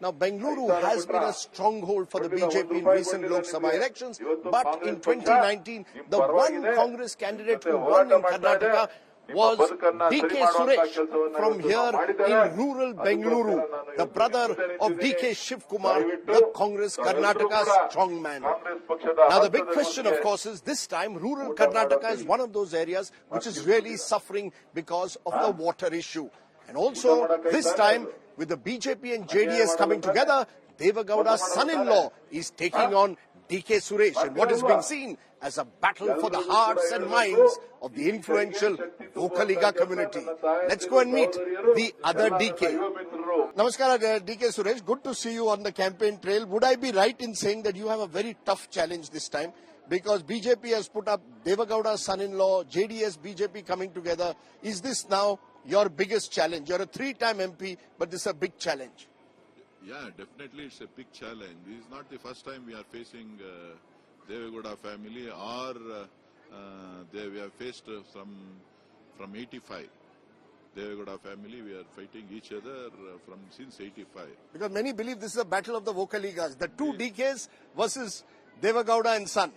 Now, Bengaluru has been a stronghold for the BJP in recent Lok Sabha elections, but in 2019, the one Congress candidate who won in Karnataka was DK Suresh from here in rural Bengaluru, the brother of DK Shiv Kumar, the Congress Karnataka strongman. Now, the big question, of course, is this time rural Karnataka is one of those areas which is really suffering because of the water issue. And also, this time, with the BJP and JDS coming together, Deve Gowda's son-in-law is taking on DK Suresh in what is being seen as a battle for the hearts and minds of the influential Vocaliga community. Let's go and meet the other DK. Namaskar, DK Suresh. Good to see you on the campaign trail. Would I be right in saying that you have a very tough challenge this time? Because BJP has put up Deve Gowda's son-in-law, JDS, BJP coming together. Is this now your biggest challenge? You're a three-time MP, but this is a big challenge. Yeah, definitely it's a big challenge. This is not the first time we are facing Deve Gowda family, or we have faced from 85. Deve Gowda family, we are fighting each other since 85. Because many believe this is a battle of the Vocaligas, the two DKs versus Deve Gowda and son.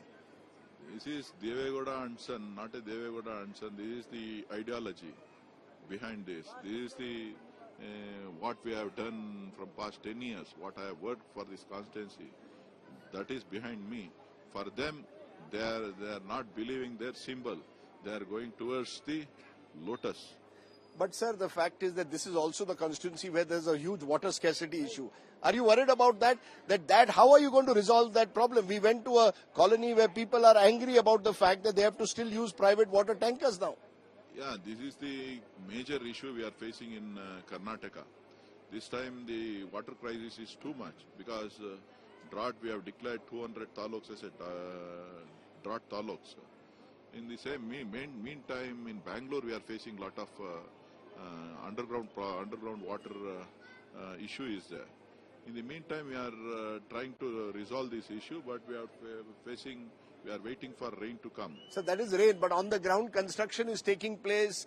This is Deve Gowda and son, not a Deve Gowda and son. This is the ideology behind this. This is the what we have done from past 10 years, what I have worked for this constituency. That is behind me. For them, they are not believing their symbol. They are going towards the lotus. But sir, the fact is that this is also the constituency where there is a huge water scarcity issue. Are you worried about that? How are you going to resolve that problem? We went to a colony where people are angry about the fact that they have to still use private water tankers now. Yeah, this is the major issue we are facing in Karnataka. This time the water crisis is too much because drought, we have declared 200 taluks as a drought taluks. In the same meantime, in Bangalore we are facing lot of underground water issue is there. In the meantime, we are trying to resolve this issue, but we are waiting for rain to come. So that is rain, but on the ground construction is taking place,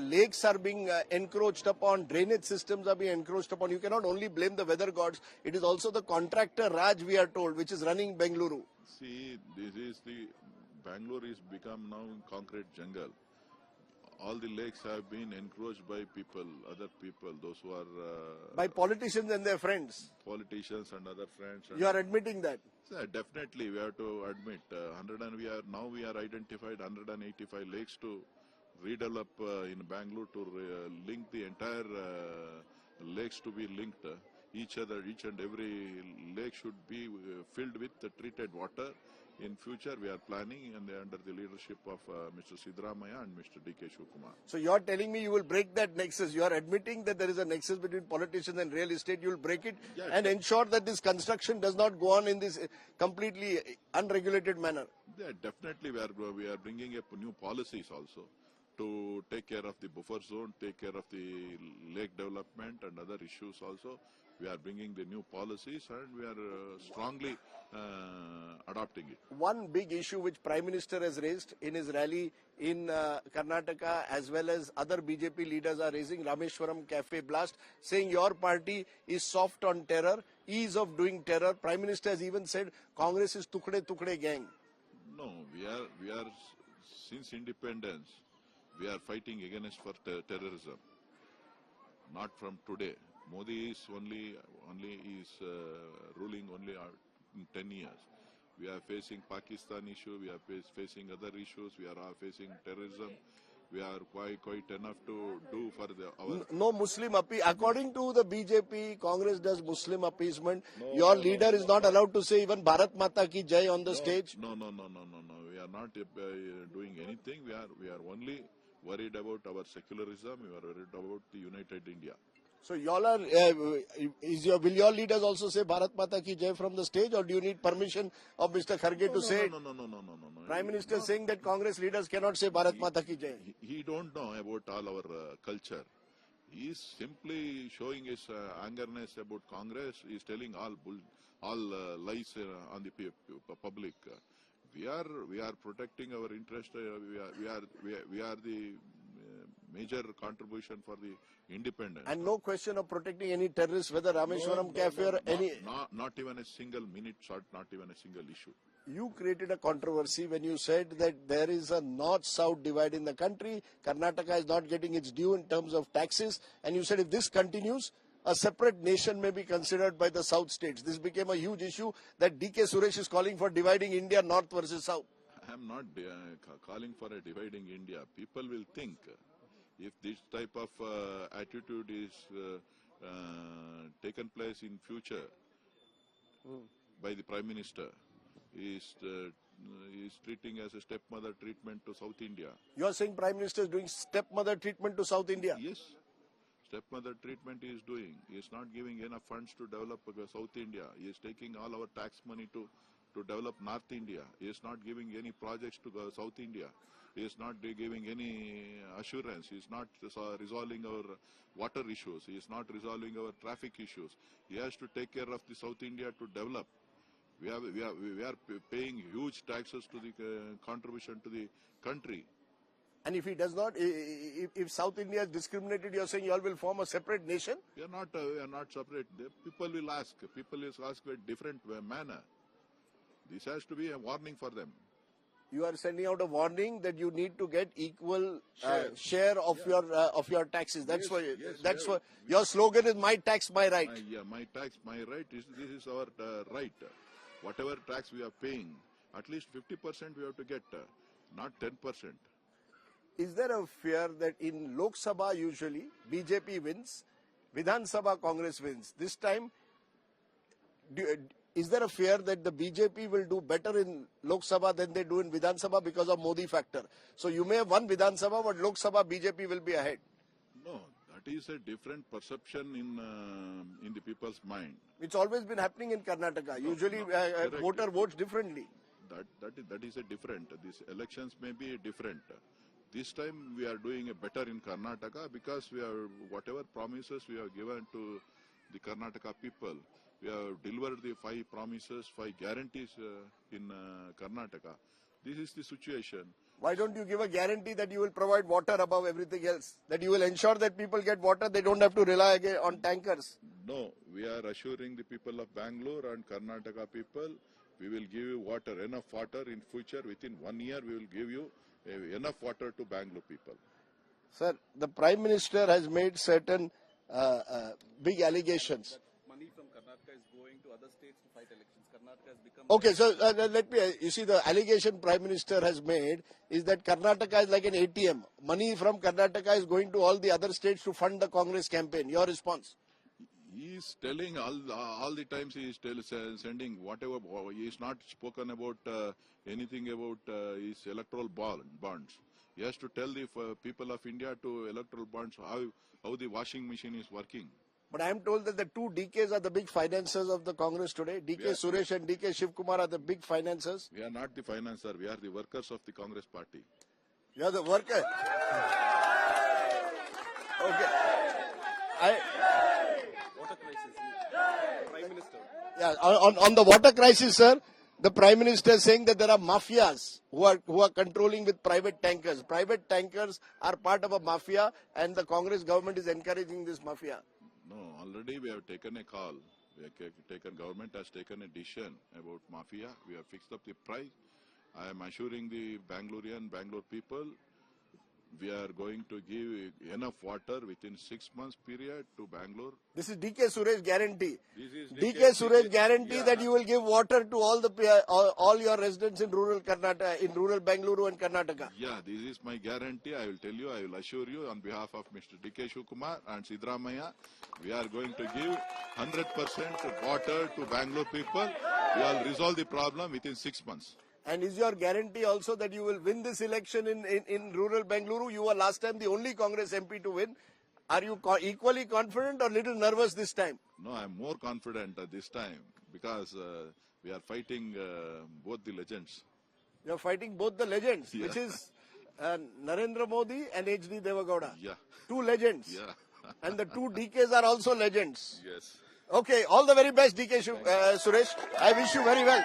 lakes are being encroached upon, drainage systems are being encroached upon. You cannot only blame the weather gods, it is also the contractor Raj, we are told, which is running Bengaluru. See, Bangalore is become now concrete jungle. All the lakes have been encroached by people, other people, those who are... by politicians and their friends. Politicians and other friends. You are admitting that? Yeah, definitely, we have to admit. We are identified 185 lakes to redevelop in Bangalore to link the entire lakes to be linked. Each and every lake should be filled with the treated water. In future, we are planning and under the leadership of Mr. Siddaramaiah and Mr. DK Shiv Kumar. So you are telling me you will break that nexus. You are admitting that there is a nexus between politicians and real estate. You will break it and ensure that this construction does not go on in this completely unregulated manner. Yeah, definitely we are bringing up new policies also to take care of the buffer zone, take care of the lake development and other issues also. We are bringing the new policies and we are strongly adopting it. One big issue which Prime Minister has raised in his rally in Karnataka, as well as other BJP leaders are raising, Rameshwaram Cafe blast, saying your party is soft on terror, ease of doing terror. Prime Minister has even said Congress is Tukde gang. No, we are since independence, we are fighting against for terrorism. Not from today. Modi is only ruling only in 10 years. We are facing Pakistan issue, we are facing other issues, we are facing terrorism. We are quite enough to do for our... No Muslim appeal. According to the BJP, Congress does Muslim appeasement. Your leader is not allowed to say even Bharat Mata ki Jai on the stage. No. We are not doing anything. We are only worried about our secularism. We are worried about the United India. So y'all are, will your leaders also say Bharat Mata ki Jai from the stage, or do you need permission of Mr. Kharge to say it? No. Prime Minister is saying that Congress leaders cannot say Bharat Mata ki Jai. He don't know about all our culture. He is simply showing his angerness about Congress. He is telling all lies on the public. We are protecting our interest. We are the major contribution for the independence. And no question of protecting any terrorists, whether Rameshwaram Cafe or any. Not even a single minute short, not even a single issue. You created a controversy when you said that there is a north-south divide in the country. Karnataka is not getting its due in terms of taxes. And you said if this continues, a separate nation may be considered by the south states. This became a huge issue that D.K. Suresh is calling for dividing India north versus south. I am not calling for a dividing India. People will think if this type of attitude is taken place in future by the Prime Minister, is treating as a stepmother treatment to South India. You are saying Prime Minister is doing stepmother treatment to South India? Yes, stepmother treatment he is doing. He is not giving enough funds to develop South India. He is taking all our tax money to develop North India. He is not giving any projects to South India. He is not giving any assurance. He is not resolving our water issues. He is not resolving our traffic issues. He has to take care of the South India to develop. We are paying huge taxes to the contribution to the country. And if he does not, if South India is discriminated, you are saying you all will form a separate nation? We are not separate. The people will ask. People will ask in a different manner. This has to be a warning for them. You are sending out a warning that you need to get equal share of your taxes. That's why. That's why your slogan is "My tax, my right." My tax, my right. This is our right. Whatever tax we are paying, at least 50% we have to get, not 10%. Is there a fear that in Lok Sabha usually BJP wins, Vidhan Sabha Congress wins? This time, is there a fear that the BJP will do better in Lok Sabha than they do in Vidhan Sabha because of Modi factor? So you may have won Vidhan Sabha, but Lok Sabha BJP will be ahead. No, that is a different perception in the people's mind. It's always been happening in Karnataka. Usually voter votes differently. That is a different. These elections may be different. This time we are doing a better in Karnataka because we are whatever promises we have given to the Karnataka people. We have delivered the 5 promises, 5 guarantees in Karnataka. This is the situation. Why don't you give a guarantee that you will provide water above everything else? That you will ensure that people get water, they don't have to rely again on tankers? No, we are assuring the people of Bangalore and Karnataka people, we will give you water, enough water in future. Within 1 year, we will give you enough water to Bangalore people. Sir, the Prime Minister has made certain big allegations. Money from Karnataka is going to other states to fight elections. Karnataka has become... Okay, so let me, you see the allegation Prime Minister has made is that Karnataka is like an ATM. Money from Karnataka is going to all the other states to fund the Congress campaign. Your response? He is telling all the times he is sending whatever, he is not spoken about anything about his electoral bonds. He has to tell the people of India to electoral bonds how the washing machine is working. But I am told that the 2 DKs are the big financiers of the Congress today. DK Suresh and DK Shivkumar are the big financiers. We are not the financier, we are the workers of the Congress party. You are the worker. Okay. Water crisis. Prime Minister. Yeah, on the water crisis, sir, the Prime Minister is saying that there are mafias who are controlling with private tankers. Private tankers are part of a mafia, and the Congress government is encouraging this mafia. No, already we have taken a call. Government has taken a decision about mafia. We have fixed up the price. I am assuring the Bangalore people, we are going to give enough water within 6 months period to Bangalore. This is DK Suresh guarantee. This is DK Suresh guarantee that you will give water to all your residents in rural Karnataka, in rural Bengaluru and Karnataka. Yeah, this is my guarantee. I will tell you, I will assure you on behalf of Mr. D.K. Shivkumar and Sidramaya, we are going to give 100% water to Bangalore people. We will resolve the problem within 6 months. And is your guarantee also that you will win this election in rural Bengaluru? You were last time the only Congress MP to win. Are you equally confident or little nervous this time? No, I am more confident this time because we are fighting both the legends. You are fighting both the legends, which is Narendra Modi and H.D. Devagowda. Yeah. 2 legends. Yeah. And the 2 DKs are also legends. Yes. Okay, all the very best, DK Suresh. I wish you very well.